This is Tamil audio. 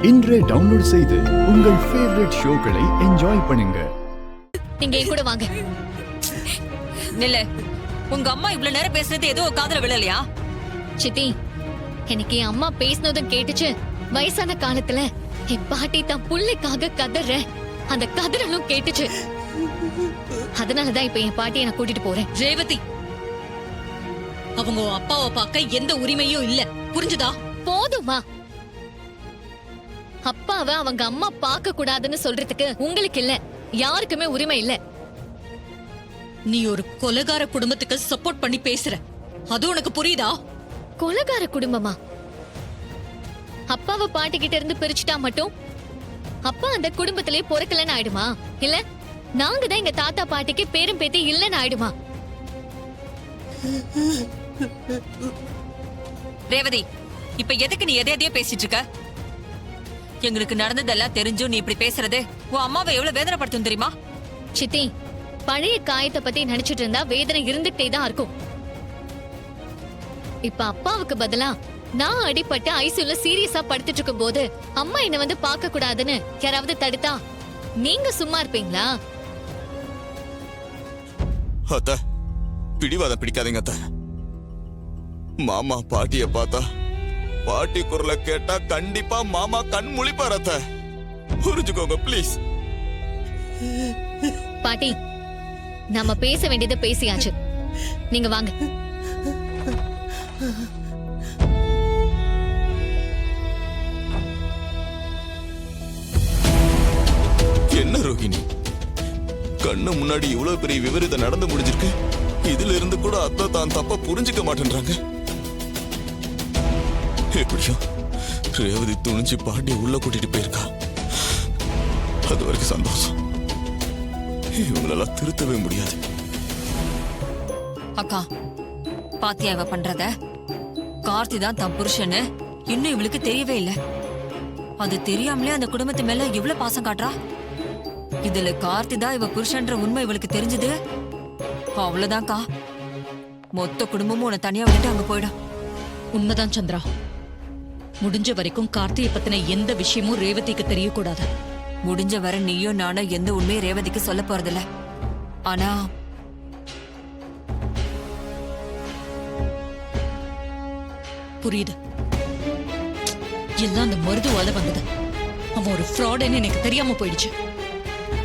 இன்றே டவுன்லோட் செய்து உங்கள் ஃபேவரட் ஷோக்களை என்ஜாய் பண்ணுங்க. நீங்க என் கூட வாங்க. நில்ல. உங்க அம்மா இவ்வளவு நேரம் பேசுறது ஏதோ காதுல விழலையா? சித்தி, எனக்கு என் அம்மா பேசினதும் கேட்டுச்சு. வயசான காலத்துல என் பாட்டி தான் புள்ளைக்காக கதற அந்த கதறலும் கேட்டுச்சு. அதனாலதான் இப்ப என் பாட்டியை நான் கூட்டிட்டு போறேன். ரேவதி, அவங்க அப்பாவை பார்க்க எந்த உரிமையும் இல்ல, புரிஞ்சுதா? போதுமா? அப்பாவை அவங்க அம்மா பார்க்க கூடாதுன்னு சொல்றதுக்கு உங்களுக்கு இல்ல, யாருக்குமே உரிமை இல்ல. நீ ஒரு கொலைகார குடும்பத்துக்கு சப்போர்ட் பண்ணி பேசுற, அது உனக்கு புரியுதா? கொலைகார குடும்பமா? அப்பாவை பாட்டி கிட்ட இருந்து பிரிச்சுட்டா மட்டும் அப்பா அந்த குடும்பத்திலே பொறக்கலன்னு ஆயிடுமா? இல்ல நாங்க தான் எங்க தாத்தா பாட்டிக்கு பேரும் பேத்தி இல்லன்னு ஆயிடுமா? ரேவதி, இப்ப எதுக்கு நீ எதையோ பேசிட்டு இருக்க? எங்களுக்கு நடந்ததெல்லாம் தெரிஞ்சும் நீ இப்படி பேசுறது உன் அம்மாவை எவ்வளவு வேதனைப்படுத்தும் தெரியுமா? சித்தி, பழைய காயத்தை பத்தி நினைச்சிட்டு இருந்தா வேதனை இருந்துகிட்டே தான் இருக்கும். இப்ப அப்பாவுக்கு பதிலா நான் அடிபட்டு ஐசியூல சீரியஸா படுத்துட்டு இருக்கும் போது அம்மா என்ன வந்து பார்க்க கூடாதுன்னு யாராவது தடுத்தா நீங்க சும்மா இருப்பீங்களா? அத்த, பிடிவாதம் பிடிக்காதீங்க அத்த. மாமா பாட்டிய பார்த்தா, பாட்டி குரலை கேட்டா கண்டிப்பா மாமா கண் முழிப்பார் அத்த. புரிஞ்சுக்கோங்க ப்ளீஸ். பாட்டி, நாம பேச வேண்டியதை பேசியாச்சு. நீங்க வாங்க. என்ன ரோஹிணி, கண்ணு முன்னாடி இவ்வளவு பெரிய விபரீத நடந்து முடிஞ்சிருக்கு. இதுல இருந்து கூட அத்தை தான் தப்பா புரிஞ்சுக்க மாட்டேன்றாங்க. எப்படியோ ரேவதி துணிஞ்சு பாட்டியை உள்ள கூட்டிட்டு போயிருக்கா. அது வரைக்கும் சந்தோஷம். இவங்களெல்லாம் திருத்தவே முடியாது. அக்கா, பாத்தியா இவ பண்றத? கார்த்தி தான் தன் புருஷன்னு இன்னும் இவளுக்கு தெரியவே இல்ல. அது தெரியாமலே அந்த குடும்பத்து மேல இவ்வளவு பாசம் காட்டுறா. இதுல கார்த்தி தான் இவ புருஷன்ற உண்மை இவளுக்கு தெரிஞ்சது, அவ்வளவுதான்க்கா. மொத்த குடும்பமும் உன்னை தனியா விட்டு அங்க போயிடும். உண்மைதான் சந்திரா. முடிஞ்ச வரைக்கும் கார்த்தியை பத்தின எந்த விஷயமும் ரேவதிக்கு தெரியக்கூடாது. முடிஞ்ச வரை நீயும் நானும் எந்த உண்மையை ரேவதிக்கு சொல்ல போறதில்ல. ஆனா புரியுது, எல்லாம் அந்த மருதுவால வந்தது. அவன் ஒரு ஃப்ராடுன்னு எனக்கு தெரியாம போயிடுச்சு.